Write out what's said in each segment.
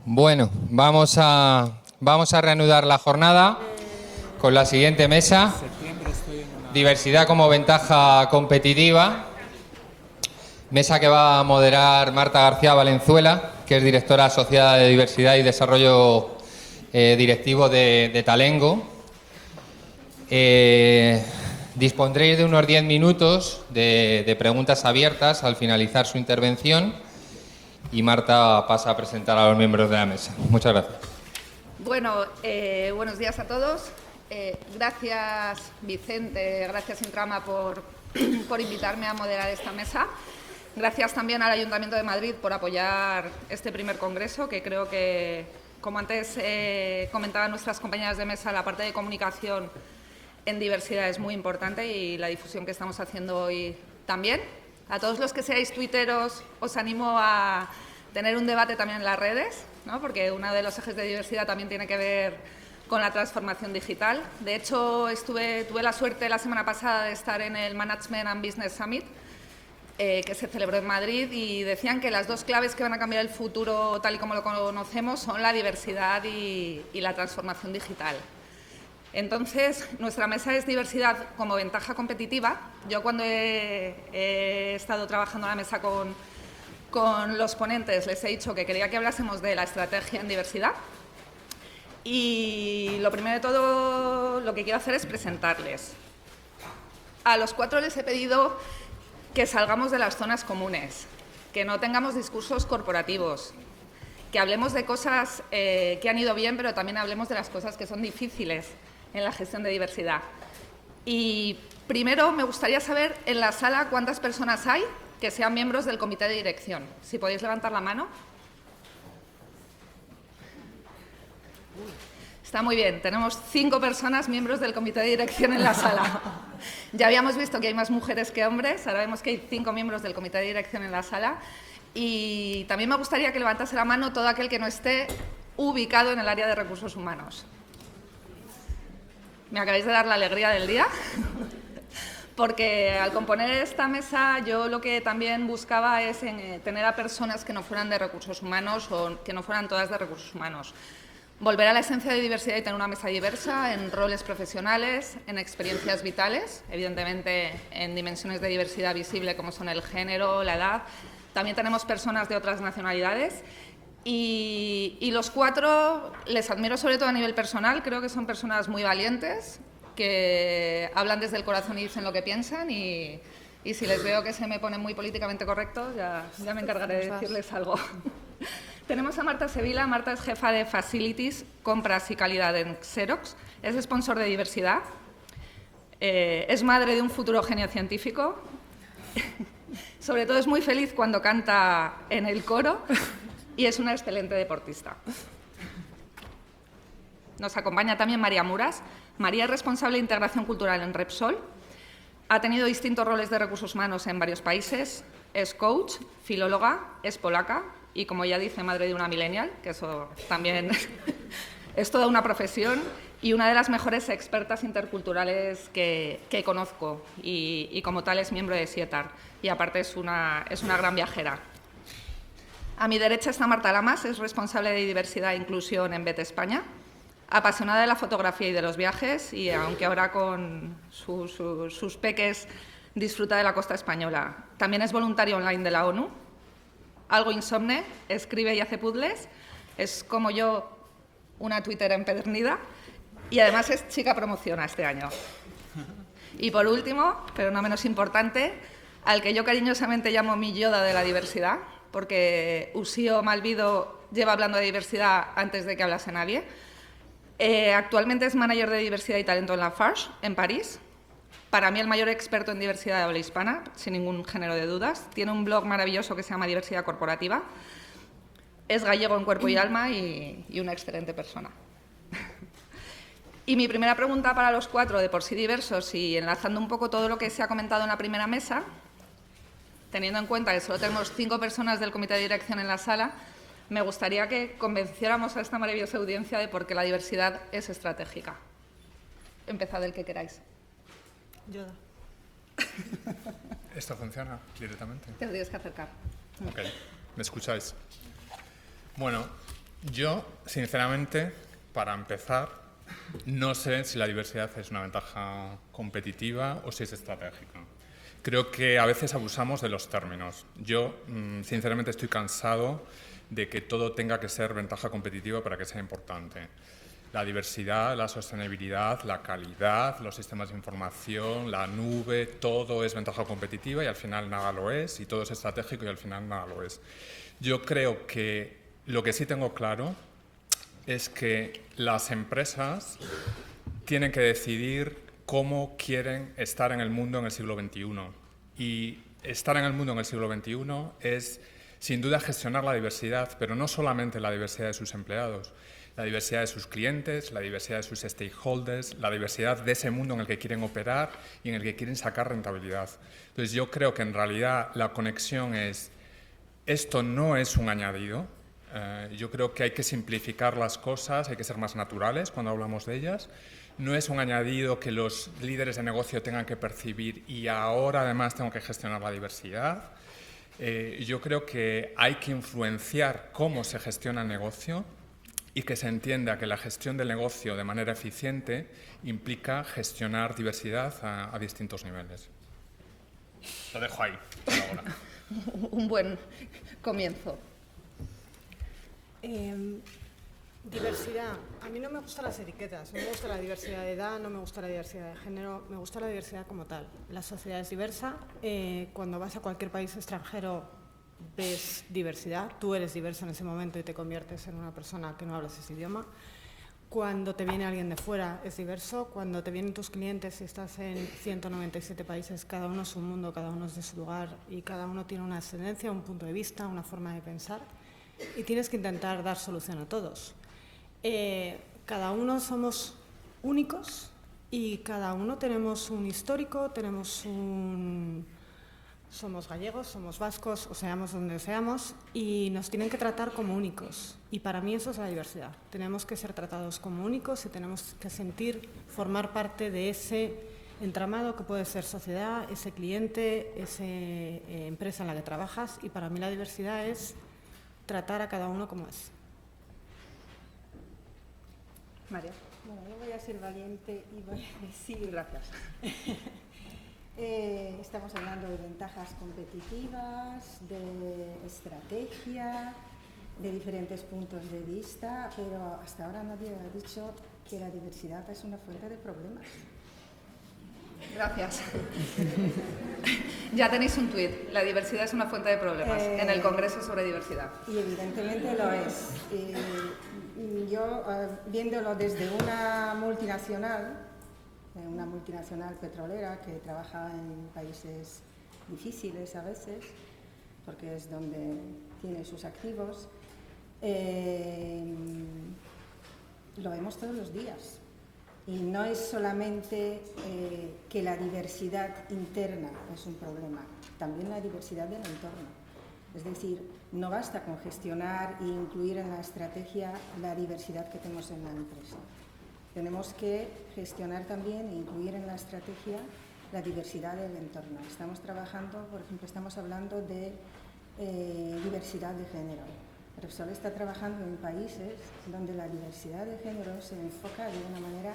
Bueno, vamos a reanudar la jornada con la siguiente mesa. Diversidad como ventaja competitiva. Mesa que va a moderar Marta García Valenzuela, que es directora asociada de Diversidad y Desarrollo Directivo de Talengo. Dispondréis de unos 10 minutos de preguntas abiertas al finalizar su intervención y Marta pasa a presentar a los miembros de la mesa. Muchas gracias. Bueno, buenos días a todos. Gracias, Vicente, gracias, Intrama, por invitarme a moderar esta mesa. Gracias también al Ayuntamiento de Madrid por apoyar este primer congreso, que creo que, como antes comentaban nuestras compañeras de mesa, la parte de comunicación en diversidad es muy importante y la difusión que estamos haciendo hoy también. A todos los que seáis tuiteros os animo a tener un debate también en las redes, ¿no? Porque uno de los ejes de diversidad también tiene que ver con la transformación digital. De hecho, tuve la suerte la semana pasada de estar en el Management and Business Summit, que se celebró en Madrid, y decían que las dos claves que van a cambiar el futuro tal y como lo conocemos son la diversidad y la transformación digital. Entonces, nuestra mesa es diversidad como ventaja competitiva. Yo cuando he estado trabajando en la mesa con los ponentes les he dicho que quería que hablásemos de la estrategia en diversidad. Y lo primero de todo lo que quiero hacer es presentarles. A los cuatro les he pedido que salgamos de las zonas comunes, que no tengamos discursos corporativos, que hablemos de cosas que han ido bien, pero también hablemos de las cosas que son difíciles en la gestión de diversidad. Y primero me gustaría saber en la sala cuántas personas hay que sean miembros del comité de dirección. Si podéis levantar la mano. Está muy bien, tenemos 5 personas miembros del comité de dirección en la sala. Ya habíamos visto que hay más mujeres que hombres, ahora vemos que hay 5 miembros del comité de dirección en la sala. Y también me gustaría que levantase la mano todo aquel que no esté ubicado en el área de recursos humanos. Me acabáis de dar la alegría del día, porque al componer esta mesa yo lo que también buscaba es tener a personas que no fueran de recursos humanos o que no fueran todas de recursos humanos. Volver a la esencia de diversidad y tener una mesa diversa en roles profesionales, en experiencias vitales, evidentemente en dimensiones de diversidad visible como son el género, la edad. También tenemos personas de otras nacionalidades y los 4 les admiro sobre todo a nivel personal. Creo que son personas muy valientes, que hablan desde el corazón y dicen lo que piensan y si les veo que se me ponen muy políticamente correctos ya me encargaré de decirles algo. Tenemos a Marta Sevilla. Marta es jefa de Facilities, Compras y Calidad en Xerox. Es sponsor de diversidad. Es madre de un futuro genio científico. Sobre todo es muy feliz cuando canta en el coro y es una excelente deportista. Nos acompaña también María Muras. María es responsable de integración cultural en Repsol. Ha tenido distintos roles de recursos humanos en varios países. Es coach, filóloga, es polaca y, como ya dice, madre de una millennial, que eso también es toda una profesión, y una de las mejores expertas interculturales que conozco y como tal es miembro de SIETAR y aparte es una gran viajera. A mi derecha está Marta Lamas, es responsable de diversidad e inclusión en BET España, apasionada de la fotografía y de los viajes y aunque ahora con sus peques disfruta de la costa española. También es voluntaria online de la ONU, algo insomne, escribe y hace puzzles, es como yo una tuitera empedernida y además es chica promociona este año. Y por último, pero no menos importante, al que yo cariñosamente llamo mi Yoda de la diversidad, porque Uxío Malvido lleva hablando de diversidad antes de que hablase nadie. Actualmente es manager de diversidad y talento en Lafarge, en París. Para mí el mayor experto en diversidad de habla hispana, sin ningún género de dudas. Tiene un blog maravilloso que se llama Diversidad Corporativa. Es gallego en cuerpo y alma y una excelente persona. Y mi primera pregunta para los 4 de por sí diversos y enlazando un poco todo lo que se ha comentado en la primera mesa, teniendo en cuenta que solo tenemos 5 personas del comité de dirección en la sala, me gustaría que convenciéramos a esta maravillosa audiencia de por qué la diversidad es estratégica. Empezad el que queráis. Yoda. ¿Esto funciona directamente? Te tienes que acercar. Ok, ¿me escucháis? Bueno, Yo, sinceramente, para empezar, no sé si la diversidad es una ventaja competitiva o si es estratégica. Creo que a veces abusamos de los términos. Yo, sinceramente, estoy cansado de que todo tenga que ser ventaja competitiva para que sea importante. La diversidad, la sostenibilidad, la calidad, los sistemas de información, la nube, todo es ventaja competitiva y al final nada lo es, y todo es estratégico y al final nada lo es. Yo creo que lo que sí tengo claro es que las empresas tienen que decidir cómo quieren estar en el mundo en el siglo XXI. Y estar en el mundo en el siglo XXI es, sin duda, gestionar la diversidad, pero no solamente la diversidad de sus empleados, la diversidad de sus clientes, la diversidad de sus stakeholders, la diversidad de ese mundo en el que quieren operar y en el que quieren sacar rentabilidad. Entonces, yo creo que en realidad la conexión es, esto no es un añadido. Yo creo que hay que simplificar las cosas, hay que ser más naturales cuando hablamos de ellas. No es un añadido que los líderes de negocio tengan que percibir y ahora además tengo que gestionar la diversidad. Yo creo que hay que influenciar cómo se gestiona el negocio y que se entienda que la gestión del negocio de manera eficiente implica gestionar diversidad a distintos niveles. Lo dejo ahí por ahora. Un buen comienzo. Diversidad. A mí no me gustan las etiquetas, no me gusta la diversidad de edad, no me gusta la diversidad de género, me gusta la diversidad como tal. La sociedad es diversa, cuando vas a cualquier país extranjero ves diversidad, tú eres diverso en ese momento y te conviertes en una persona que no hablas ese idioma. Cuando te viene alguien de fuera es diverso, cuando te vienen tus clientes y estás en 197 países, cada uno es un mundo, cada uno es de su lugar y cada uno tiene una ascendencia, un punto de vista, una forma de pensar. Y tienes que intentar dar solución a todos. Cada uno somos únicos y cada uno tenemos un histórico, somos gallegos, somos vascos, o seamos donde seamos, y nos tienen que tratar como únicos. Y para mí eso es la diversidad. Tenemos que ser tratados como únicos y tenemos que formar parte de ese entramado que puede ser sociedad, ese cliente, esa empresa en la que trabajas. Y para mí la diversidad es tratar a cada uno como es. María. Bueno, yo voy a ser valiente y voy a decir... Gracias. Estamos hablando de ventajas competitivas, de estrategia, de diferentes puntos de vista, pero hasta ahora nadie ha dicho que la diversidad es una fuente de problemas. Gracias. Ya tenéis un tuit. La diversidad es una fuente de problemas en el Congreso sobre Diversidad. Y evidentemente lo es. Yo, viéndolo desde una multinacional petrolera que trabaja en países difíciles a veces, porque es donde tiene sus activos, lo vemos todos los días. Y no es solamente que la diversidad interna es un problema, también la diversidad del entorno. Es decir, no basta con gestionar e incluir en la estrategia la diversidad que tenemos en la empresa. Tenemos que gestionar también e incluir en la estrategia la diversidad del entorno. Estamos trabajando, por ejemplo, estamos hablando de diversidad de género. Repsol está trabajando en países donde la diversidad de género se enfoca de una manera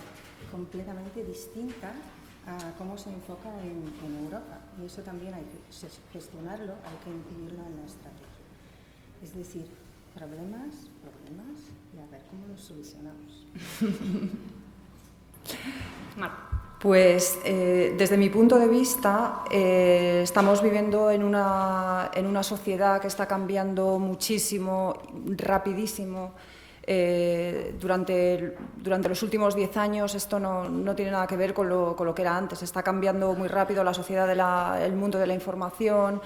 completamente distinta a cómo se enfoca en Europa. Y eso también hay que gestionarlo, hay que incluirlo en la estrategia. Es decir, problemas, y a ver cómo los solucionamos. Pues desde mi punto de vista estamos viviendo en una sociedad que está cambiando muchísimo, rapidísimo. Durante los últimos 10 años esto no tiene nada que ver con lo que era antes. Está cambiando muy rápido la sociedad, el mundo de la información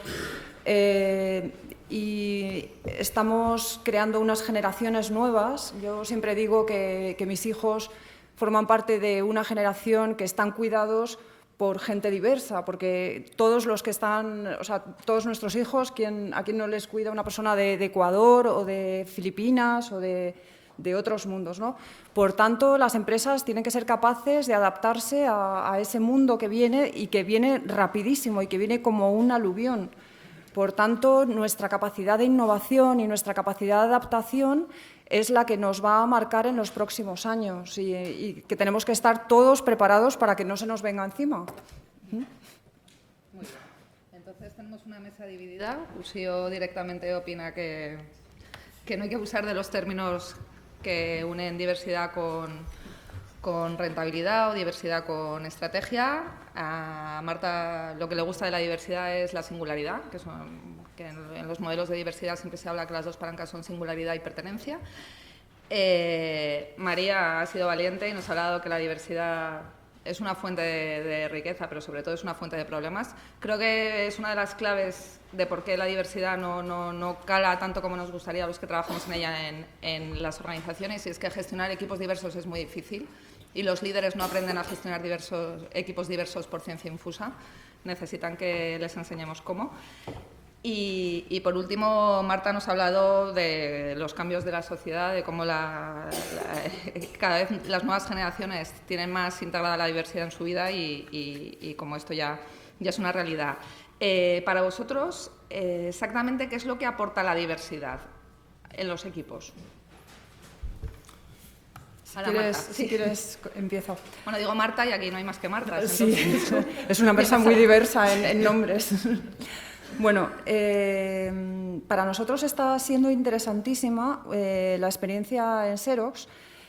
y estamos creando unas generaciones nuevas. Yo siempre digo que mis hijos forman parte de una generación que están cuidados por gente diversa, porque todos los que están, o sea, todos nuestros hijos, a quien no les cuida una persona de Ecuador o de Filipinas o de otros mundos, ¿no? Por tanto, las empresas tienen que ser capaces de adaptarse a ese mundo que viene y que viene rapidísimo y que viene como un aluvión. Por tanto, nuestra capacidad de innovación y nuestra capacidad de adaptación es la que nos va a marcar en los próximos años y que tenemos que estar todos preparados para que no se nos venga encima. Muy bien. Entonces tenemos una mesa dividida. Uxío directamente opina que no hay que abusar de los términos que unen diversidad con rentabilidad o diversidad con estrategia. A Marta lo que le gusta de la diversidad es la singularidad, que en los modelos de diversidad siempre se habla que las dos palancas son singularidad y pertenencia. María ha sido valiente y nos ha hablado que la diversidad es una fuente de riqueza, pero sobre todo es una fuente de problemas. Creo que es una de las claves de por qué la diversidad no cala tanto como nos gustaría a los que trabajamos en ella en las organizaciones, y es que gestionar equipos diversos es muy difícil y los líderes no aprenden a gestionar equipos diversos por ciencia infusa. Necesitan que les enseñemos cómo. Y por último, Marta nos ha hablado de los cambios de la sociedad, de cómo cada vez las nuevas generaciones tienen más integrada la diversidad en su vida y cómo esto ya es una realidad. Para vosotros, exactamente, ¿qué es lo que aporta la diversidad en los equipos? Si quieres, empiezo. Bueno, digo Marta y aquí no hay más que Marta. Sí, es una empresa muy diversa en nombres. Bueno, para nosotros está siendo interesantísima la experiencia en Xerox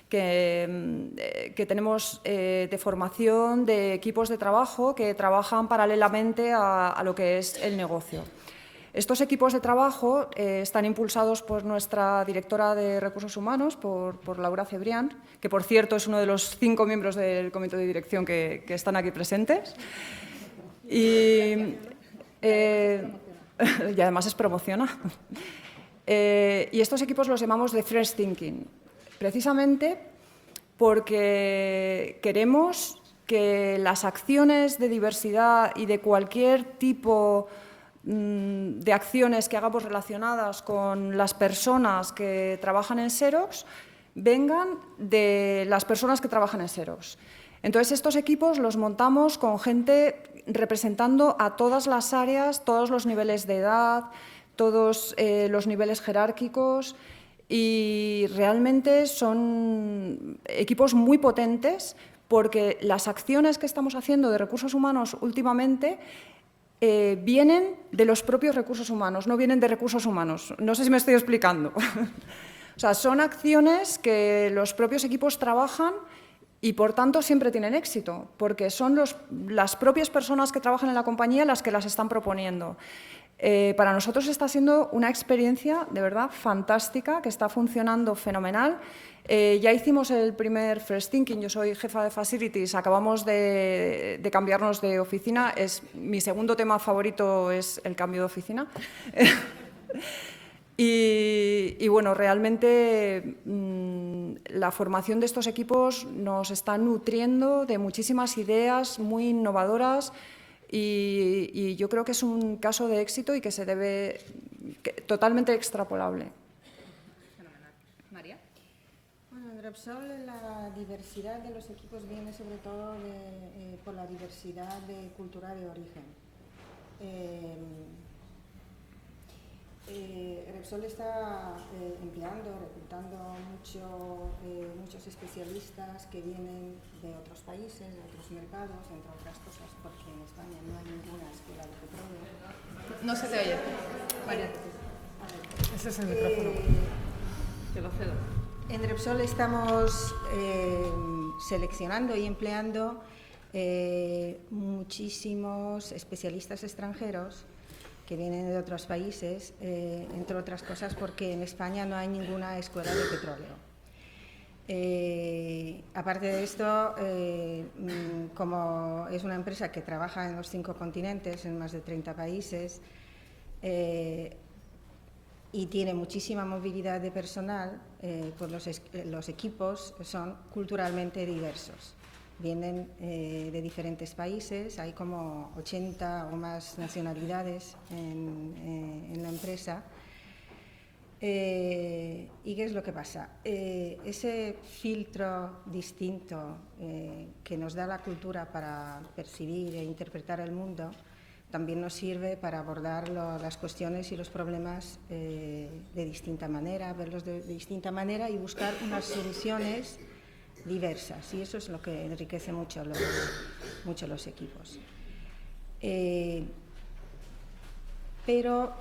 que tenemos de formación de equipos de trabajo que trabajan paralelamente a lo que es el negocio. Estos equipos de trabajo están impulsados por nuestra directora de Recursos Humanos, por Laura Cebrián, que, por cierto, es uno de los 5 miembros del comité de dirección que están aquí presentes. Y además es promociona. Y estos equipos los llamamos de Fresh Thinking, precisamente porque queremos que las acciones de diversidad y de cualquier tipo de acciones que hagamos relacionadas con las personas que trabajan en Xerox vengan de las personas que trabajan en Xerox. Entonces, estos equipos los montamos con gente representando a todas las áreas, todos los niveles de edad, todos los niveles jerárquicos, y realmente son equipos muy potentes porque las acciones que estamos haciendo de recursos humanos últimamente vienen de los propios recursos humanos, no vienen de recursos humanos. No sé si me estoy explicando. O sea, son acciones que los propios equipos trabajan y, por tanto, siempre tienen éxito, porque son las propias personas que trabajan en la compañía las que las están proponiendo. Para nosotros está siendo una experiencia de verdad fantástica, que está funcionando fenomenal. Ya hicimos el primer Fresh Thinking, yo soy jefa de Facilities, acabamos de cambiarnos de oficina. Mi segundo tema favorito es el cambio de oficina. Y bueno, realmente la formación de estos equipos nos está nutriendo de muchísimas ideas muy innovadoras y yo creo que es un caso de éxito y que se debe totalmente extrapolable. Fenomenal. María. Bueno, en Repsol la diversidad de los equipos viene sobre todo por la diversidad cultural de origen. Repsol está reclutando muchos especialistas que vienen de otros países, de otros mercados, entre otras cosas, porque en España no hay ninguna escuela de petróleo. No se te oye. María. Ese es el micrófono. Te lo cedo. En Repsol estamos seleccionando y empleando muchísimos especialistas extranjeros que vienen de otros países, entre otras cosas porque en España no hay ninguna escuela de petróleo. Aparte de esto, como es una empresa que trabaja en los 5 continentes, en más de 30 países, y tiene muchísima movilidad de personal, pues los equipos son culturalmente diversos. Vienen de diferentes países, hay como 80 o más nacionalidades en la empresa. ¿Y qué es lo que pasa? Ese filtro distinto que nos da la cultura para percibir e interpretar el mundo, también nos sirve para abordar las cuestiones y los problemas de distinta manera, verlos de distinta manera y buscar unas soluciones diversas. Y eso es lo que enriquece mucho los equipos. Pero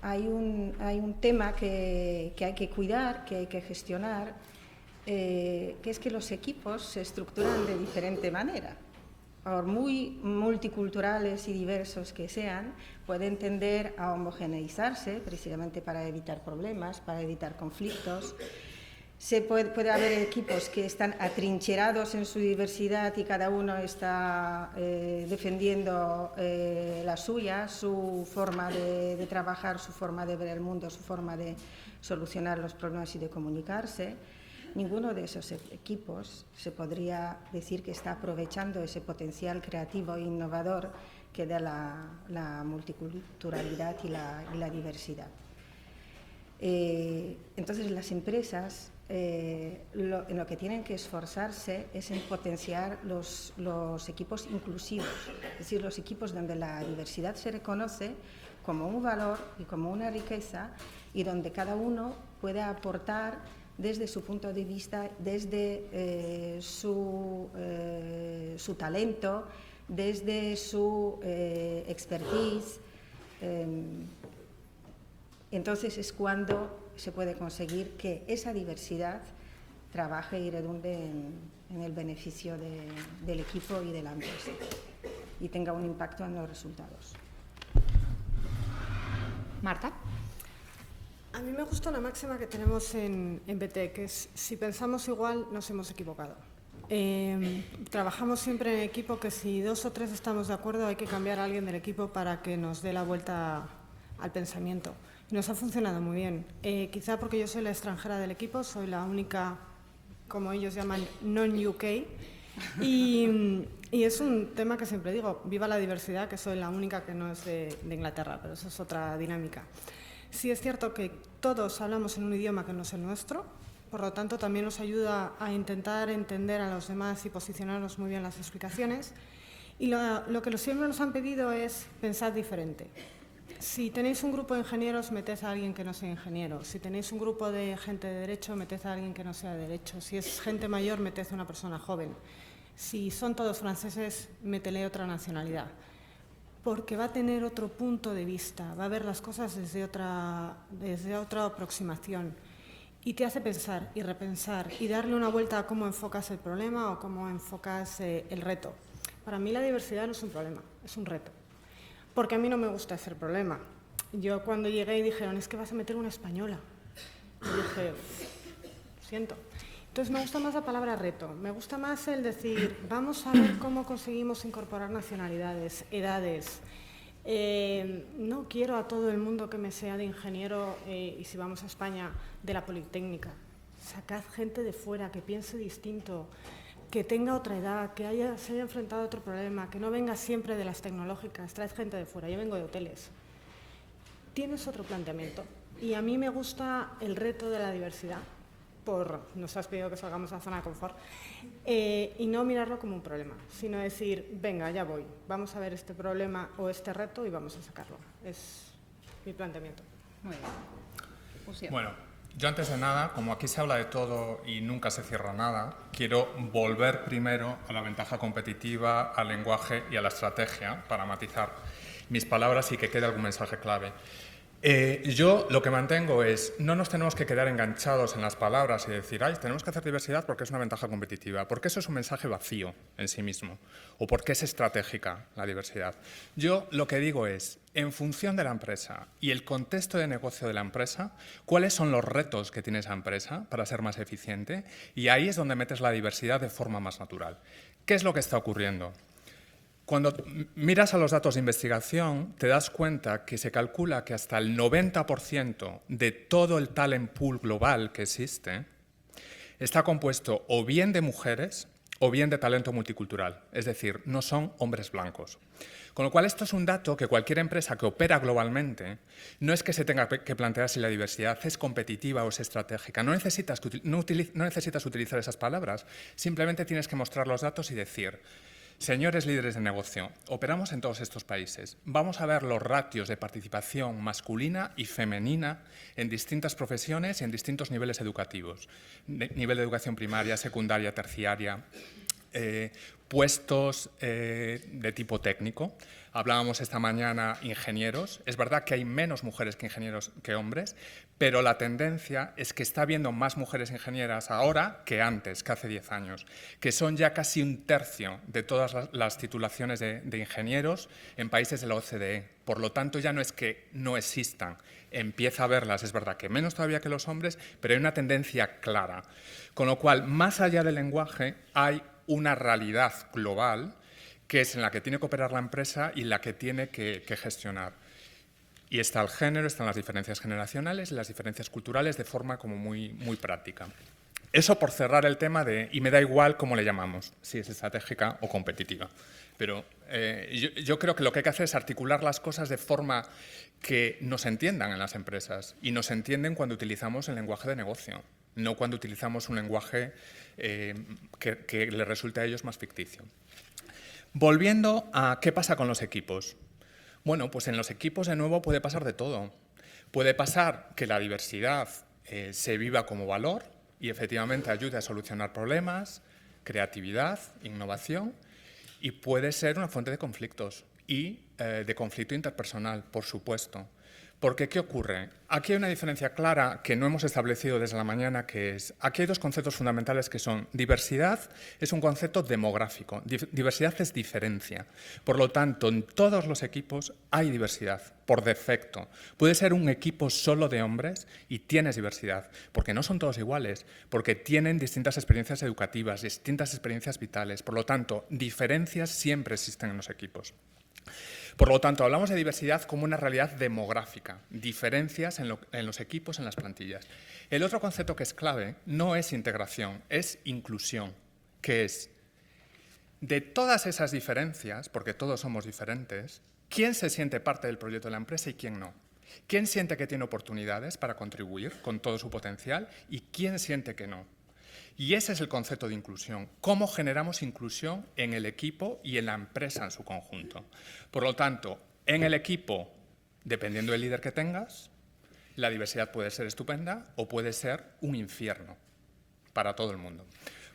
hay un tema que hay que cuidar, que hay que gestionar, que es que los equipos se estructuran de diferente manera. Por muy multiculturales y diversos que sean, pueden tender a homogeneizarse precisamente para evitar problemas, para evitar conflictos. Puede haber equipos que están atrincherados en su diversidad y cada uno está defendiendo la suya, su forma de trabajar, su forma de ver el mundo, su forma de solucionar los problemas y de comunicarse. Ninguno de esos equipos se podría decir que está aprovechando ese potencial creativo e innovador que da la multiculturalidad y la diversidad. Entonces, las empresas en lo que tienen que esforzarse es en potenciar los equipos inclusivos, es decir, los equipos donde la diversidad se reconoce como un valor y como una riqueza y donde cada uno pueda aportar desde su punto de vista, desde su talento, desde su expertise. Entonces es cuando se puede conseguir que esa diversidad trabaje y redunde en el beneficio del equipo y de la empresa y tenga un impacto en los resultados. Marta. A mí me gusta una máxima que tenemos en BT, que es: si pensamos igual, nos hemos equivocado. Trabajamos siempre en equipo, que si 2 o 3 estamos de acuerdo, hay que cambiar a alguien del equipo para que nos dé la vuelta al pensamiento. Y nos ha funcionado muy bien. Quizá porque yo soy la extranjera del equipo, soy la única, como ellos llaman, non-UK. Y es un tema que siempre digo: viva la diversidad, que soy la única que no es de Inglaterra, pero eso es otra dinámica. Sí es cierto que todos hablamos en un idioma que no es el nuestro, por lo tanto también nos ayuda a intentar entender a los demás y posicionarnos muy bien las explicaciones. Y lo que siempre nos han pedido es pensar diferente. Si tenéis un grupo de ingenieros, meted a alguien que no sea ingeniero. Si tenéis un grupo de gente de derecho, meted a alguien que no sea de derecho. Si es gente mayor, meted a una persona joven. Si son todos franceses, métele otra nacionalidad. Porque va a tener otro punto de vista, va a ver las cosas desde otra aproximación y te hace pensar y repensar y darle una vuelta a cómo enfocas el problema o cómo enfocas el reto. Para mí la diversidad no es un problema, es un reto, porque a mí no me gusta ese problema. Yo cuando llegué y dijeron: es que vas a meter una española, y dije: siento. Entonces me gusta más la palabra reto, me gusta más el decir: vamos a ver cómo conseguimos incorporar nacionalidades, edades. No quiero a todo el mundo que me sea de ingeniero y si vamos a España, de la Politécnica. Sacad gente de fuera que piense distinto, que tenga otra edad, que se haya enfrentado a otro problema, que no venga siempre de las tecnológicas, traed gente de fuera, yo vengo de hoteles. Tienes otro planteamiento y a mí me gusta el reto de la diversidad. Nos has pedido que salgamos a la zona de confort, y no mirarlo como un problema, sino decir: venga, ya voy, vamos a ver este problema o este reto y vamos a sacarlo. Es mi planteamiento. Muy bien. Usiel. Bueno, yo antes de nada, como aquí se habla de todo y nunca se cierra nada, quiero volver primero a la ventaja competitiva, al lenguaje y a la estrategia para matizar mis palabras y que quede algún mensaje clave. Yo lo que mantengo es: no nos tenemos que quedar enganchados en las palabras y decir: ay, tenemos que hacer diversidad porque es una ventaja competitiva, porque eso es un mensaje vacío en sí mismo, o porque es estratégica la diversidad. Yo lo que digo es, en función de la empresa y el contexto de negocio de la empresa, cuáles son los retos que tiene esa empresa para ser más eficiente, y ahí es donde metes la diversidad de forma más natural. ¿Qué es lo que está ocurriendo? Cuando miras a los datos de investigación, te das cuenta que se calcula que hasta el 90% de todo el talent pool global que existe está compuesto o bien de mujeres o bien de talento multicultural, es decir, no son hombres blancos. Con lo cual, esto es un dato que cualquier empresa que opera globalmente no es que se tenga que plantear si la diversidad es competitiva o es estratégica. No necesitas utilizar esas palabras, simplemente tienes que mostrar los datos y decir: Señores líderes de negocio, operamos en todos estos países. Vamos a ver los ratios de participación masculina y femenina en distintas profesiones y en distintos niveles educativos. Nivel de educación primaria, secundaria, terciaria, puestos de tipo técnico. Hablábamos esta mañana ingenieros. Es verdad que hay menos mujeres que ingenieros que hombres, pero la tendencia es que está habiendo más mujeres ingenieras ahora que antes, que hace 10 años, que son ya casi un tercio de todas las titulaciones de ingenieros en países de la OCDE. Por lo tanto, ya no es que no existan, empieza a verlas, es verdad que menos todavía que los hombres, pero hay una tendencia clara. Con lo cual, más allá del lenguaje, hay una realidad global que es en la que tiene que operar la empresa y la que tiene que gestionar. Y está el género, están las diferencias generacionales y las diferencias culturales de forma como muy práctica. Eso por cerrar el tema de, y me da igual cómo le llamamos, si es estratégica o competitiva. Pero yo creo que lo que hay que hacer es articular las cosas de forma que nos entiendan en las empresas y nos entienden cuando utilizamos el lenguaje de negocio, no cuando utilizamos un lenguaje que les resulte a ellos más ficticio. Volviendo a qué pasa con los equipos. Bueno, pues en los equipos de nuevo puede pasar de todo. Puede pasar que la diversidad se viva como valor y efectivamente ayude a solucionar problemas, creatividad, innovación, y puede ser una fuente de conflictos y de conflicto interpersonal, por supuesto. Porque, ¿qué ocurre? Aquí hay una diferencia clara que no hemos establecido desde la mañana, que es, aquí hay dos conceptos fundamentales que son, diversidad es un concepto demográfico, diversidad es diferencia. Por lo tanto, en todos los equipos hay diversidad, por defecto. Puede ser un equipo solo de hombres y tienes diversidad, porque no son todos iguales, porque tienen distintas experiencias educativas, distintas experiencias vitales. Por lo tanto, diferencias siempre existen en los equipos. Por lo tanto, hablamos de diversidad como una realidad demográfica, diferencias en los equipos, en las plantillas. El otro concepto que es clave no es integración, es inclusión, que es de todas esas diferencias, porque todos somos diferentes, ¿quién se siente parte del proyecto de la empresa y quién no? ¿Quién siente que tiene oportunidades para contribuir con todo su potencial y quién siente que no? Y ese es el concepto de inclusión. ¿Cómo generamos inclusión en el equipo y en la empresa en su conjunto? Por lo tanto, en el equipo, dependiendo del líder que tengas, la diversidad puede ser estupenda o puede ser un infierno para todo el mundo.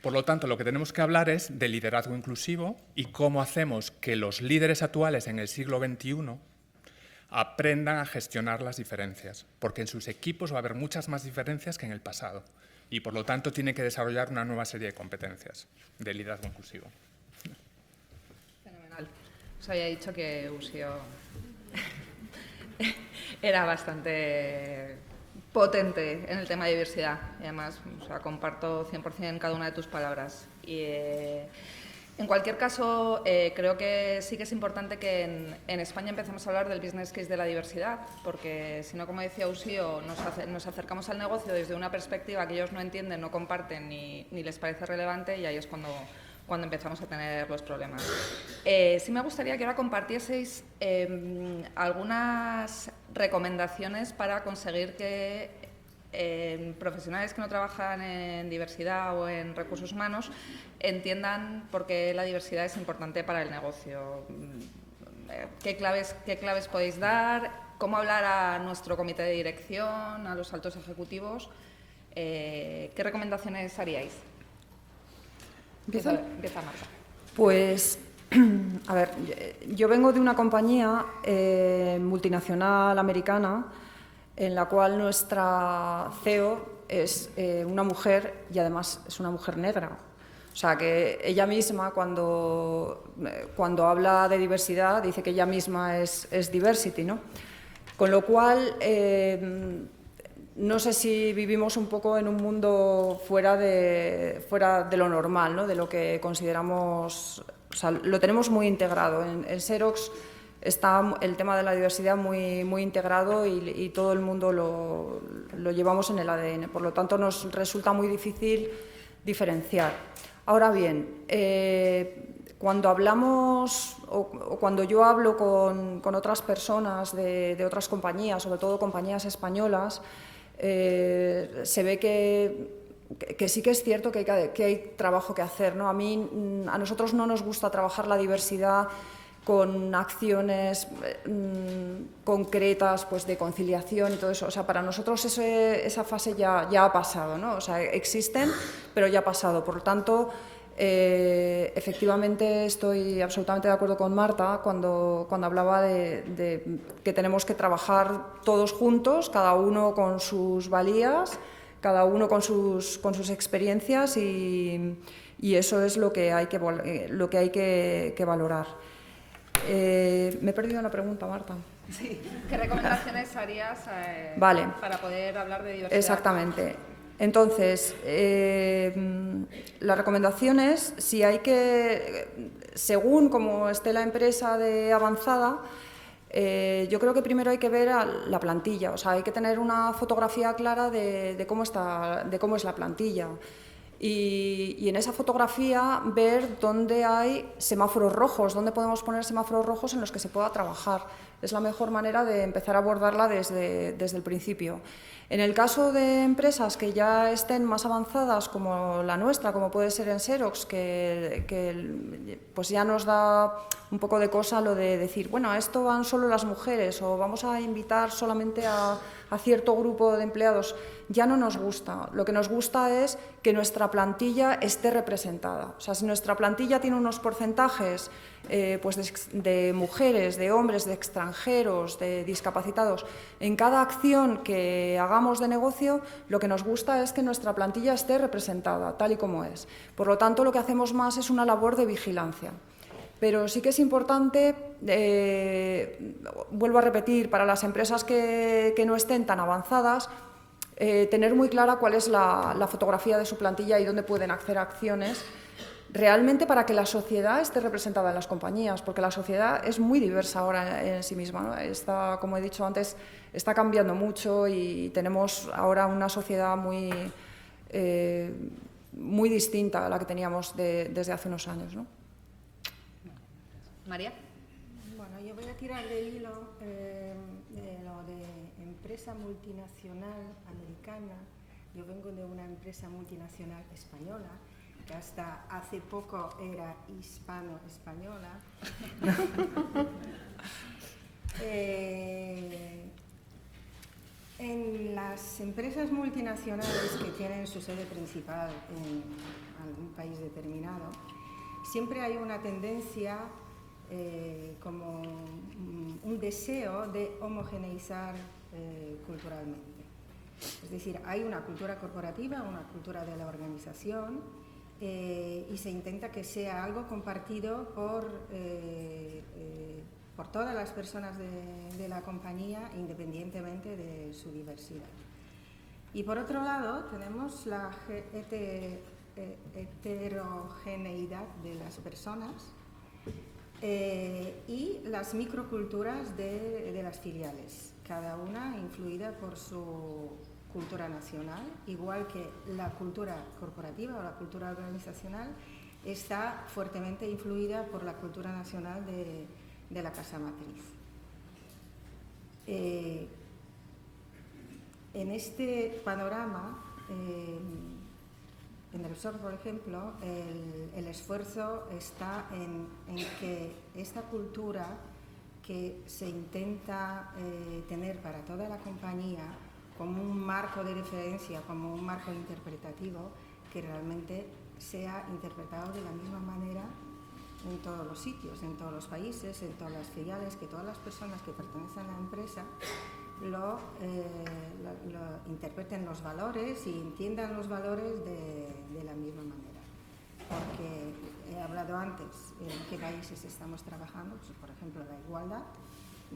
Por lo tanto, lo que tenemos que hablar es de liderazgo inclusivo y cómo hacemos que los líderes actuales en el siglo XXI aprendan a gestionar las diferencias, porque en sus equipos va a haber muchas más diferencias que en el pasado. Y, por lo tanto, tiene que desarrollar una nueva serie de competencias de liderazgo inclusivo. Fenomenal. Os había dicho que Usio era bastante potente en el tema de diversidad. Y además, comparto 100% cada una de tus palabras. Y, en cualquier caso, creo que sí que es importante que en España empecemos a hablar del business case de la diversidad, porque si no, como decía Usio, nos acercamos al negocio desde una perspectiva que ellos no entienden, no comparten ni les parece relevante, y ahí es cuando empezamos a tener los problemas. Sí me gustaría que ahora compartieseis algunas recomendaciones para conseguir que profesionales que no trabajan en diversidad o en recursos humanos entiendan por qué la diversidad es importante para el negocio. ¿Qué claves podéis dar? ¿Cómo hablar a nuestro comité de dirección, a los altos ejecutivos? ¿Qué recomendaciones haríais? Empieza Marta. Pues, a ver, yo vengo de una compañía multinacional americana en la cual nuestra CEO es una mujer y además es una mujer negra. O sea, que ella misma cuando habla de diversidad dice que ella misma es diversity, ¿no? Con lo cual, no sé si vivimos un poco en un mundo fuera de lo normal, ¿no? De lo que consideramos, o sea, lo tenemos muy integrado. En Xerox está el tema de la diversidad muy integrado y todo el mundo lo llevamos en el ADN. Por lo tanto, nos resulta muy difícil diferenciar. Ahora bien, cuando hablamos o cuando yo hablo con otras personas de otras compañías, sobre todo compañías españolas, se ve que que sí que es cierto que hay trabajo que hacer, ¿no? A nosotros no nos gusta trabajar la diversidad con acciones concretas, pues, de conciliación y todo eso. O sea, para nosotros esa fase ya ha pasado, ¿no? O sea, existen, pero ya ha pasado. Por lo tanto, efectivamente estoy absolutamente de acuerdo con Marta cuando hablaba de que tenemos que trabajar todos juntos, cada uno con sus valías, cada uno con sus experiencias, y eso es lo que hay que valorar. Me he perdido la pregunta, Marta. Sí. ¿Qué recomendaciones harías Vale. para poder hablar de diversidad? Exactamente. Entonces, las recomendaciones, si hay que, según como esté la empresa de avanzada, yo creo que primero hay que ver la plantilla, o sea, hay que tener una fotografía clara de cómo es la plantilla. Y en esa fotografía ver dónde hay semáforos rojos, dónde podemos poner semáforos rojos en los que se pueda trabajar. Es la mejor manera de empezar a abordarla desde el principio. En el caso de empresas que ya estén más avanzadas, como la nuestra, como puede ser en Xerox, que pues ya nos da un poco de cosa lo de decir, bueno, a esto van solo las mujeres o vamos a invitar solamente a cierto grupo de empleados, ya no nos gusta. Lo que nos gusta es que nuestra plantilla esté representada. O sea, si nuestra plantilla tiene unos porcentajes pues de mujeres, de hombres, de extranjeros, de discapacitados, en cada acción que hagamos de negocio, lo que nos gusta es que nuestra plantilla esté representada, tal y como es. Por lo tanto, lo que hacemos más es una labor de vigilancia. Pero sí que es importante, vuelvo a repetir, para las empresas que no estén tan avanzadas, tener muy clara cuál es la fotografía de su plantilla y dónde pueden hacer acciones realmente para que la sociedad esté representada en las compañías, porque la sociedad es muy diversa ahora en sí misma, ¿no? Está, como he dicho antes, está cambiando mucho y tenemos ahora una sociedad muy distinta a la que teníamos desde hace unos años, ¿no? María. Bueno, yo voy a tirar del hilo de lo de empresa multinacional americana. Yo vengo de una empresa multinacional española, que hasta hace poco era hispano-española. En las empresas multinacionales que tienen su sede principal en algún país determinado, siempre hay una tendencia como un deseo de homogeneizar culturalmente. Es decir, hay una cultura corporativa, una cultura de la organización, y se intenta que sea algo compartido por todas las personas de la compañía, independientemente de su diversidad. Y por otro lado, tenemos la heterogeneidad de las personas y las microculturas de las filiales, cada una influida por su cultura nacional, igual que la cultura corporativa o la cultura organizacional está fuertemente influida por la cultura nacional de la casa matriz. En este panorama, en Repsol, por ejemplo, el esfuerzo está en que esta cultura que se intenta tener para toda la compañía como un marco de referencia, como un marco interpretativo, que realmente sea interpretado de la misma manera en todos los sitios, en todos los países, en todas las filiales, que todas las personas que pertenecen a la empresa lo interpreten los valores y entiendan los valores de la misma manera. Porque he hablado antes en qué países estamos trabajando, pues, por ejemplo, la igualdad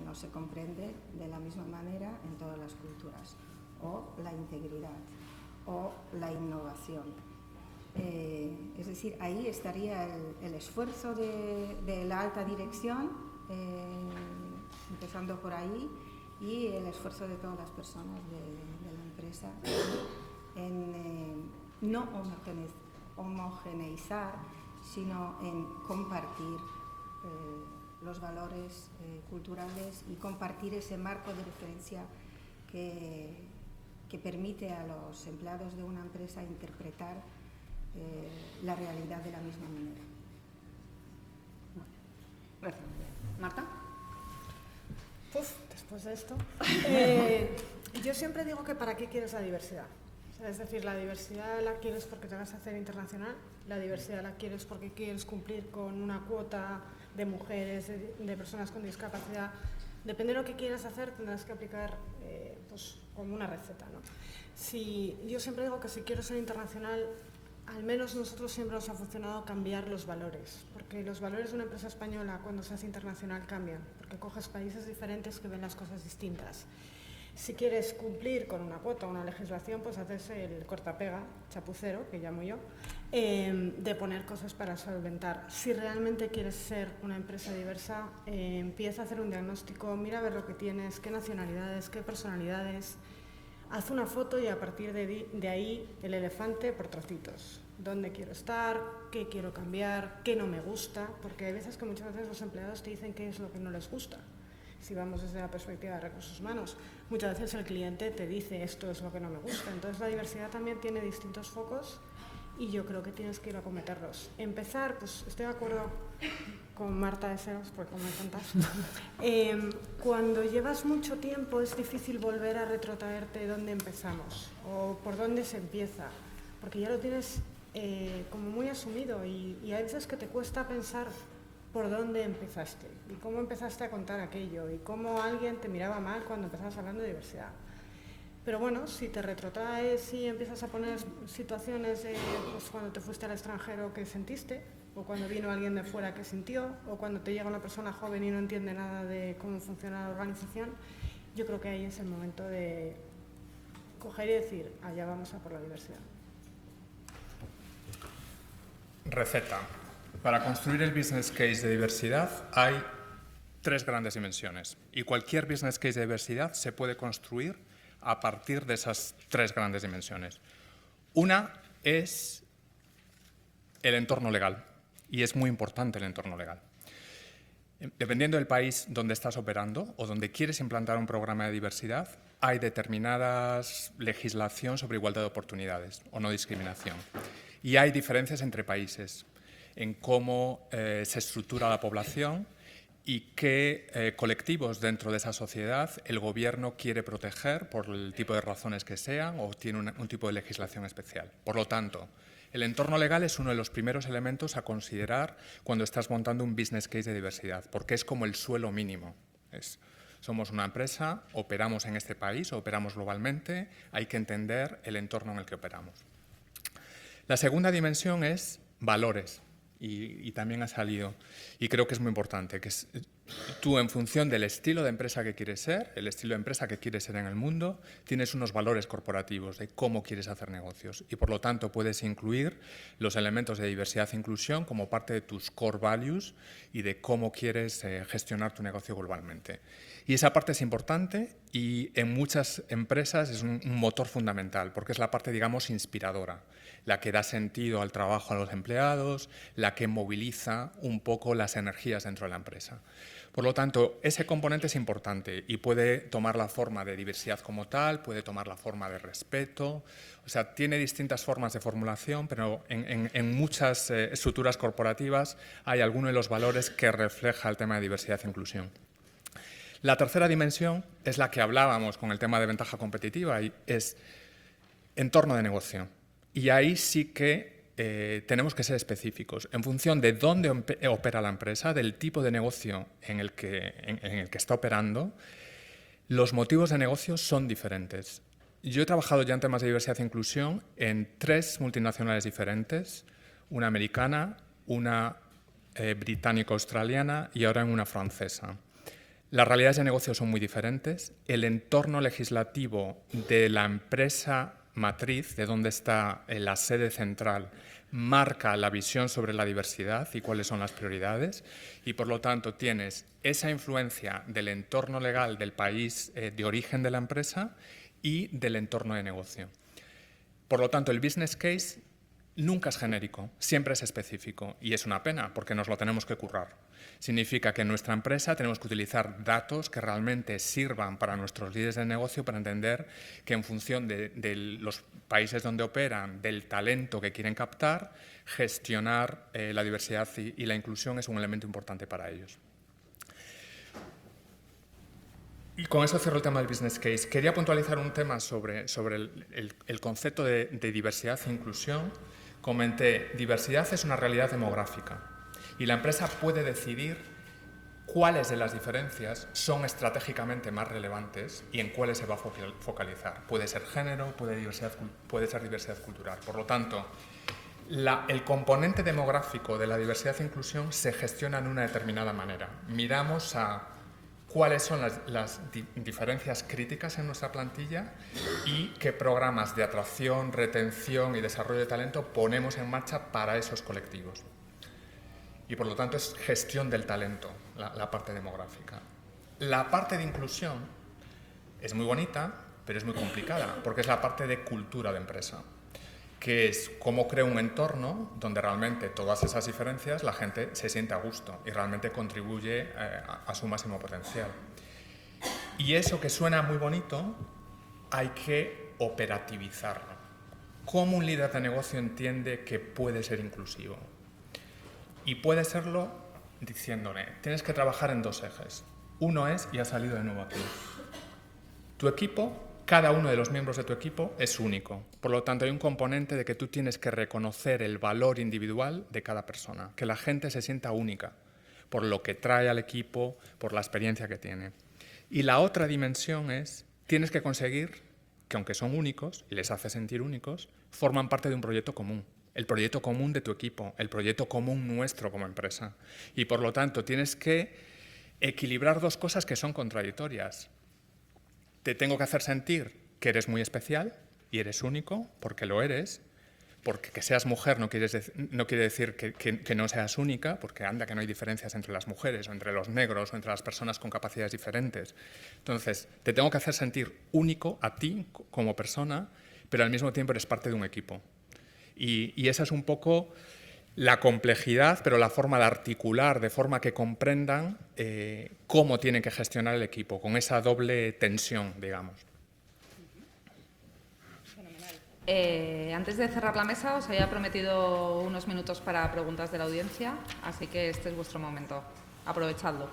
no se comprende de la misma manera en todas las culturas, o la integridad, o la innovación. Es decir, ahí estaría el esfuerzo de la alta dirección, empezando por ahí, y el esfuerzo de todas las personas de la empresa en no homogeneizar, sino en compartir los valores culturales y compartir ese marco de referencia que que permite a los empleados de una empresa interpretar la realidad de la misma manera. Gracias. Marta. Después de esto, yo siempre digo que ¿para qué quieres la diversidad? O sea, es decir, la diversidad la quieres porque te vas a hacer internacional, la diversidad la quieres porque quieres cumplir con una cuota de mujeres, de personas con discapacidad. Depende de lo que quieras hacer, tendrás que aplicar pues, como una receta, ¿no? Yo siempre digo que si quiero ser internacional, al menos nosotros siempre nos ha funcionado cambiar los valores, porque los valores de una empresa española cuando se hace internacional cambian, porque coges países diferentes que ven las cosas distintas. Si quieres cumplir con una cuota o una legislación, pues haces el cortapega, chapucero, que llamo yo, de poner cosas para solventar. Si realmente quieres ser una empresa diversa, empieza a hacer un diagnóstico, mira a ver lo que tienes, qué nacionalidades, qué personalidades. Haz una foto y a partir de ahí el elefante por trocitos. ¿Dónde quiero estar? ¿Qué quiero cambiar? ¿Qué no me gusta? Porque hay veces que muchas veces los empleados te dicen qué es lo que no les gusta. Si vamos desde la perspectiva de recursos humanos, muchas veces el cliente te dice esto es lo que no me gusta. Entonces la diversidad también tiene distintos focos y yo creo que tienes que ir a cometerlos. Empezar, pues estoy de acuerdo con Marta de Seos, porque como me encantas. Cuando llevas mucho tiempo es difícil volver a retrotraerte dónde empezamos o por dónde se empieza, porque ya lo tienes como muy asumido y hay veces que te cuesta pensar por dónde empezaste y cómo empezaste a contar aquello y cómo alguien te miraba mal cuando empezabas hablando de diversidad. Pero bueno, si te retrotraes y empiezas a poner situaciones de pues, cuando te fuiste al extranjero que sentiste, o cuando vino alguien de fuera que sintió, o cuando te llega una persona joven y no entiende nada de cómo funciona la organización, yo creo que ahí es el momento de coger y decir, allá vamos a por la diversidad. Receta. Para construir el business case de diversidad hay 3 grandes dimensiones y cualquier business case de diversidad se puede construir a partir de esas 3 grandes dimensiones. Una es el entorno legal y es muy importante el entorno legal. Dependiendo del país donde estás operando o donde quieres implantar un programa de diversidad, hay determinadas legislación sobre igualdad de oportunidades o no discriminación. Y hay diferencias entre países en cómo se estructura la población y qué colectivos dentro de esa sociedad el gobierno quiere proteger por el tipo de razones que sean o tiene un tipo de legislación especial. Por lo tanto, el entorno legal es uno de los primeros elementos a considerar cuando estás montando un business case de diversidad, porque es como el suelo mínimo. Somos una empresa, operamos en este país, operamos globalmente, hay que entender el entorno en el que operamos. La segunda dimensión es valores. Y también ha salido, y creo que es muy importante, que es, tú en función del estilo de empresa que quieres ser, el estilo de empresa que quieres ser en el mundo, tienes unos valores corporativos de cómo quieres hacer negocios y por lo tanto puedes incluir los elementos de diversidad e inclusión como parte de tus core values y de cómo quieres gestionar tu negocio globalmente. Y esa parte es importante y en muchas empresas es un motor fundamental porque es la parte, digamos, inspiradora, la que da sentido al trabajo a los empleados, la que moviliza un poco las energías dentro de la empresa. Por lo tanto, ese componente es importante y puede tomar la forma de diversidad como tal, puede tomar la forma de respeto, o sea, tiene distintas formas de formulación, pero en muchas estructuras corporativas hay alguno de los valores que refleja el tema de diversidad e inclusión. La tercera dimensión es la que hablábamos con el tema de ventaja competitiva y es entorno de negocio. Y ahí sí que tenemos que ser específicos. En función de dónde opera la empresa, del tipo de negocio en el que está operando, los motivos de negocio son diferentes. Yo he trabajado ya en temas de diversidad e inclusión en 3 multinacionales diferentes, una americana, una británico-australiana y ahora en una francesa. Las realidades de negocio son muy diferentes. El entorno legislativo de la empresa matriz, de donde está la sede central, marca la visión sobre la diversidad y cuáles son las prioridades y, por lo tanto, tienes esa influencia del entorno legal del país de origen de la empresa y del entorno de negocio. Por lo tanto, el business case nunca es genérico, siempre es específico y es una pena porque nos lo tenemos que currar. Significa que en nuestra empresa tenemos que utilizar datos que realmente sirvan para nuestros líderes de negocio para entender que en función de los países donde operan, del talento que quieren captar, gestionar la diversidad y la inclusión es un elemento importante para ellos. Y con eso cierro el tema del business case. Quería puntualizar un tema sobre el concepto de diversidad e inclusión. Comenté, diversidad es una realidad demográfica y la empresa puede decidir cuáles de las diferencias son estratégicamente más relevantes y en cuáles se va a focalizar. Puede ser género, puede ser diversidad cultural. Por lo tanto, el componente demográfico de la diversidad e inclusión se gestiona de una determinada manera. Miramos a cuáles son las diferencias críticas en nuestra plantilla y qué programas de atracción, retención y desarrollo de talento ponemos en marcha para esos colectivos. Y por lo tanto es gestión del talento, la parte demográfica. La parte de inclusión es muy bonita, pero es muy complicada, porque es la parte de cultura de empresa, que es cómo creo un entorno donde realmente todas esas diferencias la gente se siente a gusto y realmente contribuye a su máximo potencial. Y eso que suena muy bonito hay que operativizarlo. ¿Cómo un líder de negocio entiende que puede ser inclusivo? Y puede serlo diciéndole, tienes que trabajar en dos ejes. Uno es, y ha salido de nuevo aquí, tu equipo. Cada uno de los miembros de tu equipo es único. Por lo tanto, hay un componente de que tú tienes que reconocer el valor individual de cada persona, que la gente se sienta única por lo que trae al equipo, por la experiencia que tiene. Y la otra dimensión es, tienes que conseguir que, aunque son únicos, y les hace sentir únicos, forman parte de un proyecto común. El proyecto común de tu equipo, el proyecto común nuestro como empresa. Y por lo tanto, tienes que equilibrar dos cosas que son contradictorias. Te tengo que hacer sentir que eres muy especial y eres único, porque lo eres, porque que seas mujer no quiere decir que no seas única, porque anda que no hay diferencias entre las mujeres o entre los negros o entre las personas con capacidades diferentes. Entonces, te tengo que hacer sentir único a ti como persona, pero al mismo tiempo eres parte de un equipo. Y esa es un poco la complejidad, pero la forma de articular, de forma que comprendan cómo tienen que gestionar el equipo, con esa doble tensión, digamos. Antes de cerrar la mesa, os había prometido unos minutos para preguntas de la audiencia, así que este es vuestro momento. Aprovechadlo.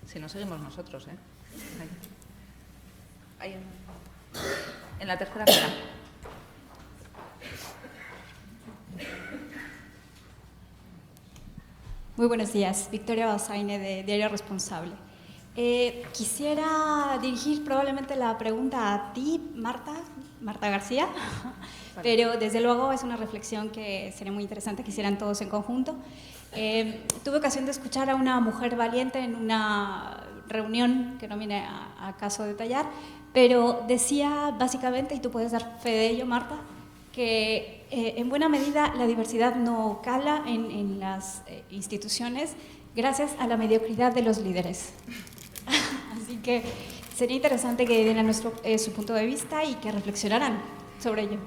Si no, seguimos nosotros, ¿eh? Ahí. En la tercera fila. Muy buenos días, Victoria Basaine de Diario Responsable. Quisiera dirigir probablemente la pregunta a ti, Marta García, pero desde luego es una reflexión que sería muy interesante que hicieran todos en conjunto. Tuve ocasión de escuchar a una mujer valiente en una reunión que no viene a caso detallar, pero decía básicamente, y tú puedes dar fe de ello, Marta, que en buena medida la diversidad no cala en las instituciones gracias a la mediocridad de los líderes. Así que sería interesante que dieran su punto de vista y que reflexionaran sobre ello.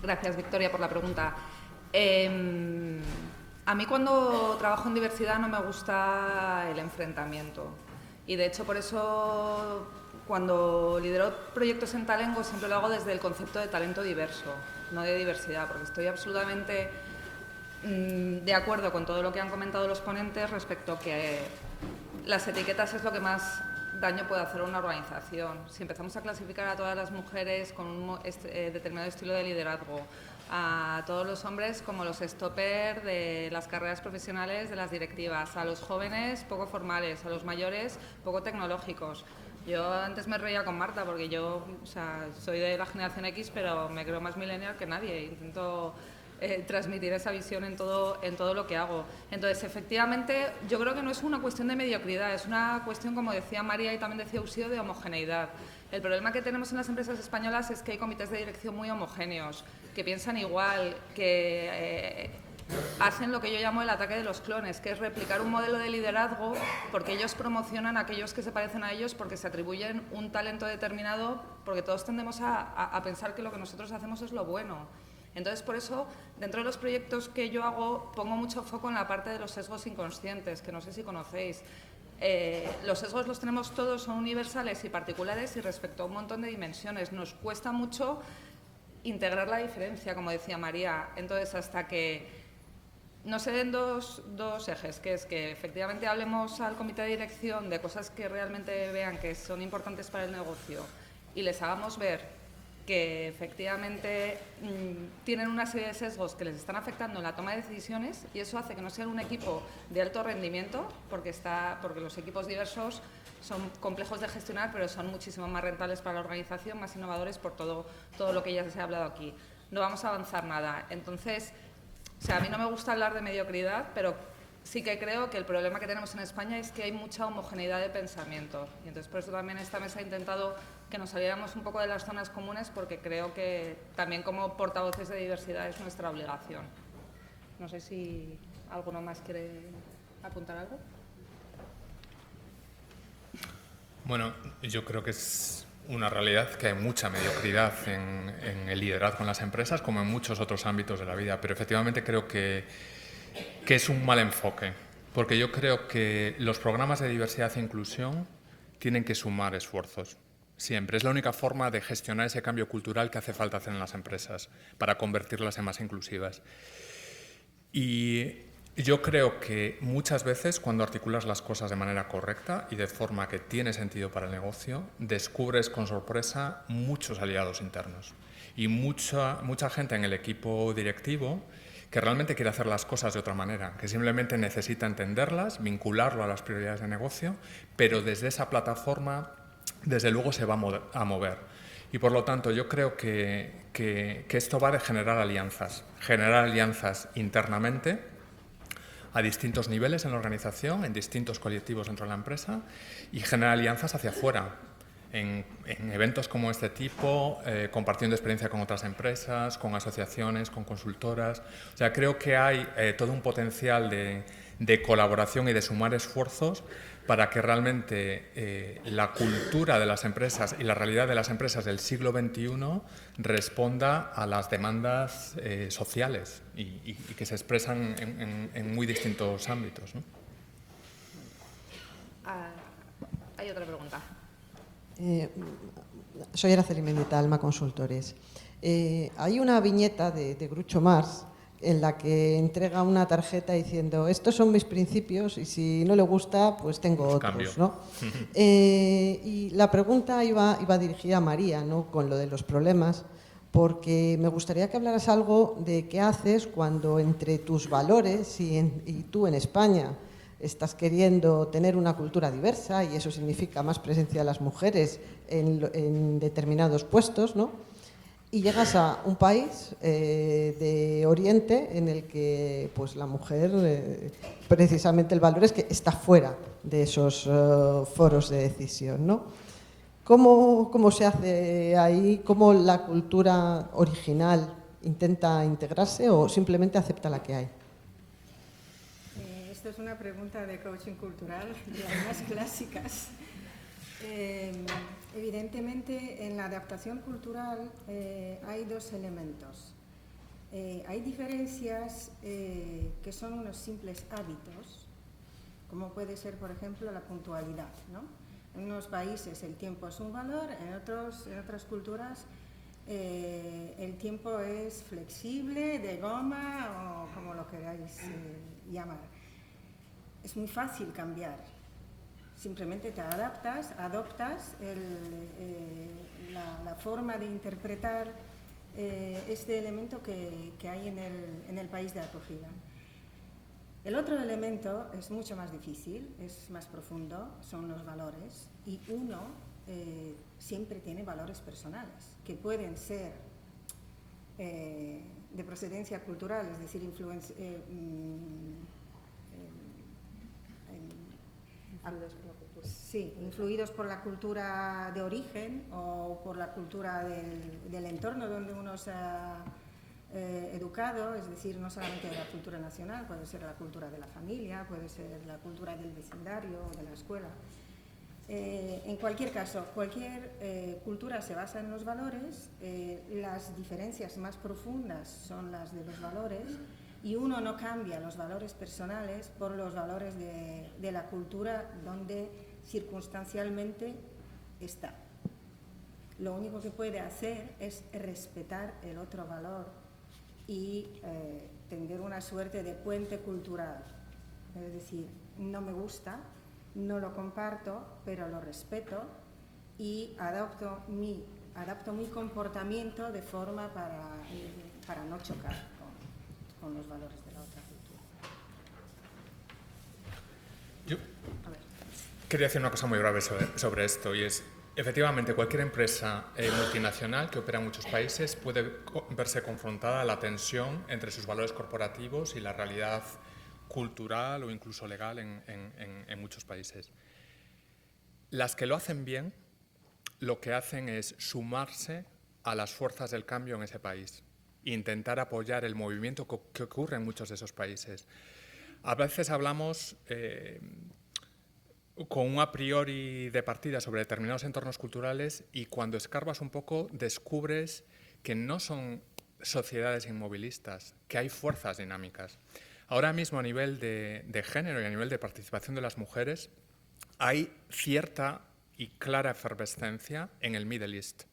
Gracias, Victoria, por la pregunta. A mí cuando trabajo en diversidad no me gusta el enfrentamiento. Y de hecho por eso cuando lidero proyectos en Talengo siempre lo hago desde el concepto de talento diverso, no de diversidad, porque estoy absolutamente de acuerdo con todo lo que han comentado los ponentes respecto a que las etiquetas es lo que más daño puede hacer a una organización. Si empezamos a clasificar a todas las mujeres con un determinado estilo de liderazgo, a todos los hombres como los stopper de las carreras profesionales, de las directivas, a los jóvenes poco formales, a los mayores poco tecnológicos. Yo antes me reía con Marta porque yo soy de la generación X, pero me creo más millennial que nadie. Intento transmitir esa visión en todo lo que hago. Entonces, efectivamente, yo creo que no es una cuestión de mediocridad, es una cuestión, como decía María y también decía Ursío, de homogeneidad. El problema que tenemos en las empresas españolas es que hay comités de dirección muy homogéneos, que piensan igual, que hacen lo que yo llamo el ataque de los clones, que es replicar un modelo de liderazgo porque ellos promocionan a aquellos que se parecen a ellos porque se atribuyen un talento determinado, porque todos tendemos a pensar que lo que nosotros hacemos es lo bueno. Entonces, por eso, dentro de los proyectos que yo hago, pongo mucho foco en la parte de los sesgos inconscientes, que no sé si conocéis. Los sesgos los tenemos todos, son universales y particulares y respecto a un montón de dimensiones. Nos cuesta mucho integrar la diferencia, como decía María. Entonces, hasta que no se den dos ejes, que es que efectivamente hablemos al comité de dirección de cosas que realmente vean que son importantes para el negocio y les hagamos ver que efectivamente tienen una serie de sesgos que les están afectando en la toma de decisiones, y eso hace que no sean un equipo de alto rendimiento, porque los equipos diversos son complejos de gestionar, pero son muchísimo más rentables para la organización, más innovadores por todo lo que ya se ha hablado aquí. No vamos a avanzar nada. Entonces, o sea, a mí no me gusta hablar de mediocridad, pero sí que creo que el problema que tenemos en España es que hay mucha homogeneidad de pensamiento. Y entonces, por eso también esta mesa ha intentado que nos saliéramos un poco de las zonas comunes, porque creo que también como portavoces de diversidad es nuestra obligación. No sé si alguno más quiere apuntar algo. Bueno, yo creo que es una realidad que hay mucha mediocridad en el liderazgo en las empresas, como en muchos otros ámbitos de la vida, pero efectivamente creo que es un mal enfoque, porque yo creo que los programas de diversidad e inclusión tienen que sumar esfuerzos. Siempre. Es la única forma de gestionar ese cambio cultural que hace falta hacer en las empresas para convertirlas en más inclusivas. Y yo creo que muchas veces cuando articulas las cosas de manera correcta y de forma que tiene sentido para el negocio, descubres con sorpresa muchos aliados internos y mucha gente en el equipo directivo que realmente quiere hacer las cosas de otra manera, que simplemente necesita entenderlas, vincularlo a las prioridades de negocio, pero desde esa plataforma desde luego se va a mover. Y por lo tanto yo creo que esto va de generar alianzas internamente a distintos niveles en la organización, en distintos colectivos dentro de la empresa, y generar alianzas hacia afuera, en eventos como este tipo, compartiendo experiencia con otras empresas, con asociaciones, con consultoras. O sea, creo que hay todo un potencial de colaboración y de sumar esfuerzos para que realmente la cultura de las empresas y la realidad de las empresas del siglo XXI responda a las demandas sociales y que se expresan en muy distintos ámbitos, ¿no? Hay otra pregunta. Soy Araceli Mendieta, Alma Consultores. Hay una viñeta de Groucho Marx en la que entrega una tarjeta diciendo estos son mis principios y si no le gusta, pues tengo otros, ¿no? Y la pregunta iba dirigida a María, ¿no?, con lo de los problemas, porque me gustaría que hablaras algo de qué haces cuando entre tus valores y tú en España estás queriendo tener una cultura diversa y eso significa más presencia de las mujeres en determinados puestos, ¿no? Y llegas a un país de Oriente en el que pues, la mujer, precisamente el valor es que está fuera de esos foros de decisión, ¿no? ¿Cómo se hace ahí? ¿Cómo la cultura original intenta integrarse o simplemente acepta la que hay? Esto es una pregunta de coaching cultural, de las más clásicas. Evidentemente, en la adaptación cultural hay dos elementos. Hay diferencias que son unos simples hábitos, como puede ser, por ejemplo, la puntualidad, ¿no? En unos países el tiempo es un valor, en otras culturas el tiempo es flexible, de goma o como lo queráis llamar. Es muy fácil cambiar. Simplemente te adaptas, adoptas la forma de interpretar este elemento que hay en el país de acogida. El otro elemento es mucho más difícil, es más profundo, son los valores, y uno siempre tiene valores personales, que pueden ser de procedencia cultural, es decir, influidos por la cultura de origen o por la cultura del entorno donde uno se ha educado, es decir, no solamente de la cultura nacional, puede ser la cultura de la familia, puede ser la cultura del vecindario o de la escuela. En cualquier caso, cualquier cultura se basa en los valores, las diferencias más profundas son las de los valores y uno no cambia los valores personales por los valores de la cultura donde circunstancialmente está. Lo único que puede hacer es respetar el otro valor y tener una suerte de puente cultural. Es decir, no me gusta, no lo comparto, pero lo respeto y adapto mi comportamiento de forma para no chocar con los valores de la otra cultura. Yo quería decir una cosa muy breve sobre esto, y es, efectivamente, cualquier empresa multinacional que opera en muchos países puede verse confrontada a la tensión entre sus valores corporativos y la realidad cultural o incluso legal en muchos países. Las que lo hacen bien, lo que hacen es sumarse a las fuerzas del cambio en ese país e intentar apoyar el movimiento que ocurre en muchos de esos países. A veces hablamos con un a priori de partida sobre determinados entornos culturales y cuando escarbas un poco descubres que no son sociedades inmovilistas, que hay fuerzas dinámicas. Ahora mismo, a nivel de género y a nivel de participación de las mujeres, hay cierta y clara efervescencia en el Middle East.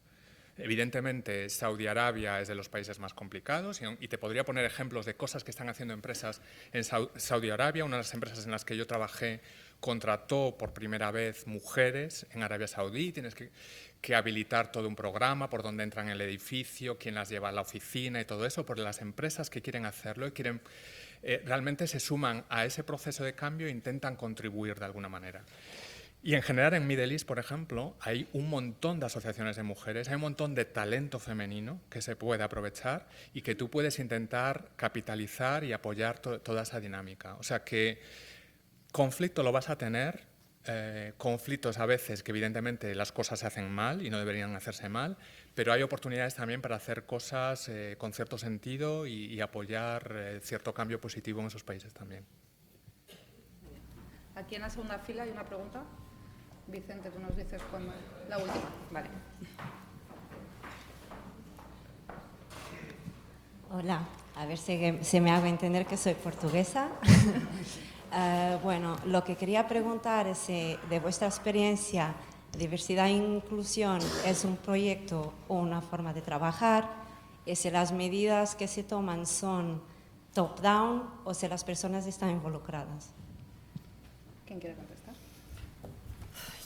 Evidentemente, Saudi Arabia es de los países más complicados y te podría poner ejemplos de cosas que están haciendo empresas en Saudi Arabia. Una de las empresas en las que yo trabajé contrató por primera vez mujeres en Arabia Saudí. Tienes que habilitar todo un programa por dónde entran en el edificio, quién las lleva a la oficina y todo eso, porque las empresas que quieren hacerlo y quieren realmente se suman a ese proceso de cambio e intentan contribuir de alguna manera. Y en general en Middle East, por ejemplo, hay un montón de asociaciones de mujeres, hay un montón de talento femenino que se puede aprovechar y que tú puedes intentar capitalizar y apoyar toda esa dinámica. O sea que conflicto lo vas a tener, conflictos a veces que evidentemente las cosas se hacen mal y no deberían hacerse mal, pero hay oportunidades también para hacer cosas con cierto sentido y apoyar cierto cambio positivo en esos países también. Aquí en la segunda fila hay una pregunta. Vicente, tú nos dices cuándo. La última, vale. Hola, a ver si se me hago entender que soy portuguesa. Bueno, lo que quería preguntar es si de vuestra experiencia, diversidad e inclusión es un proyecto o una forma de trabajar, y si las medidas que se toman son top-down o si las personas están involucradas. ¿Quién quiere contestar?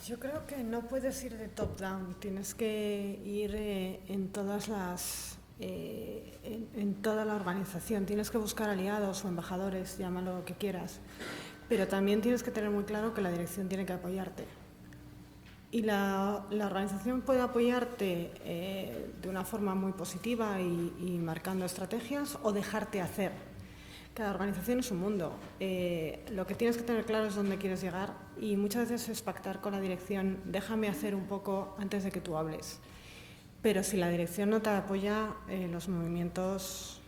Yo creo que no puedes ir de top-down, tienes que ir en toda la organización, tienes que buscar aliados o embajadores, llámalo lo que quieras, pero también tienes que tener muy claro que la dirección tiene que apoyarte. Y la organización puede apoyarte de una forma muy positiva y marcando estrategias o dejarte hacer. Cada organización es un mundo. Lo que tienes que tener claro es dónde quieres llegar y muchas veces es pactar con la dirección, déjame hacer un poco antes de que tú hables. Pero si la dirección no te apoya, los movimientos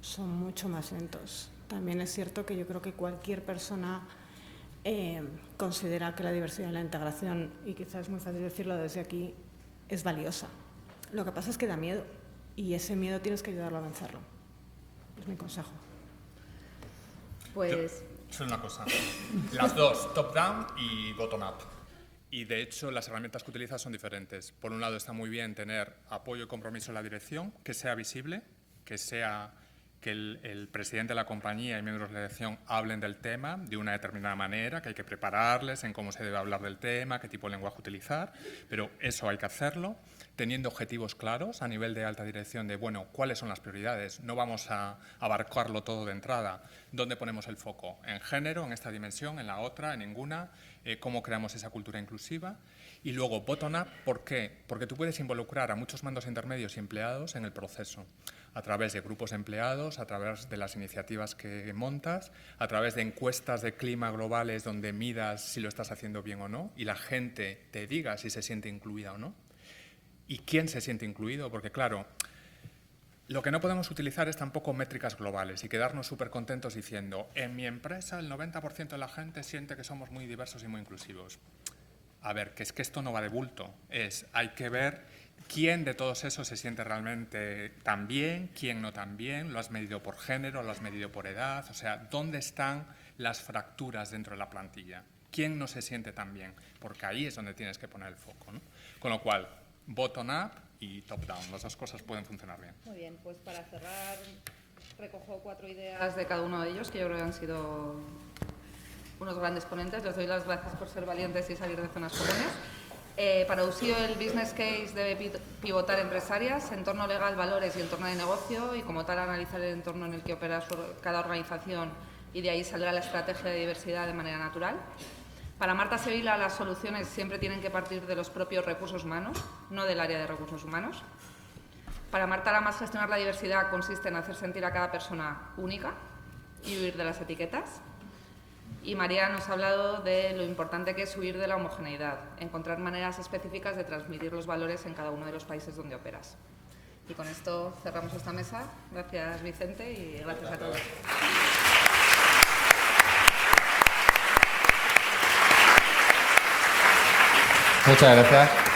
son mucho más lentos. También es cierto que yo creo que cualquier persona considera que la diversidad y la integración, y quizás es muy fácil decirlo desde aquí, es valiosa. Lo que pasa es que da miedo y ese miedo tienes que ayudarlo a vencerlo. Es mi consejo. Pues... Yo una cosa, las dos, top-down y bottom-up. Y de hecho las herramientas que utilizas son diferentes. Por un lado está muy bien tener apoyo y compromiso en la dirección, que sea visible, que el presidente de la compañía y miembros de la dirección hablen del tema de una determinada manera, que hay que prepararles en cómo se debe hablar del tema, qué tipo de lenguaje utilizar, pero eso hay que hacerlo, teniendo objetivos claros a nivel de alta dirección de, bueno, ¿cuáles son las prioridades? No vamos a abarcarlo todo de entrada. ¿Dónde ponemos el foco? ¿En género, en esta dimensión, en la otra, en ninguna? ¿Cómo creamos esa cultura inclusiva? Y luego, bottom-up, ¿por qué? Porque tú puedes involucrar a muchos mandos intermedios y empleados en el proceso, a través de grupos de empleados, a través de las iniciativas que montas, a través de encuestas de clima globales donde midas si lo estás haciendo bien o no y la gente te diga si se siente incluida o no. ¿Y quién se siente incluido? Porque, claro, Lo que no podemos utilizar es tampoco métricas globales y quedarnos súper contentos diciendo en mi empresa el 90% de la gente siente que somos muy diversos y muy inclusivos. A ver, que es que esto no va de bulto. Hay que ver quién de todos esos se siente realmente tan bien, quién no tan bien, lo has medido por género, lo has medido por edad, o sea, ¿dónde están las fracturas dentro de la plantilla? ¿Quién no se siente tan bien? Porque ahí es donde tienes que poner el foco, ¿no? Con lo cual, bottom-up y top-down, las dos cosas pueden funcionar bien. Muy bien, pues para cerrar recojo 4 ideas de cada uno de ellos que yo creo que han sido unos grandes ponentes. Les doy las gracias por ser valientes y salir de zonas comunes. Para Uxío el business case debe pivotar empresarias, entorno legal, valores y entorno de negocio, y como tal analizar el entorno en el que opera cada organización, y de ahí saldrá la estrategia de diversidad de manera natural. Para Marta Sevilla las soluciones siempre tienen que partir de los propios recursos humanos, no del área de recursos humanos. Para Marta Lamas gestionar la diversidad consiste en hacer sentir a cada persona única y huir de las etiquetas. Y María nos ha hablado de lo importante que es huir de la homogeneidad, encontrar maneras específicas de transmitir los valores en cada uno de los países donde operas. Y con esto cerramos esta mesa. Gracias, Vicente, y gracias a todos. Muchas gracias.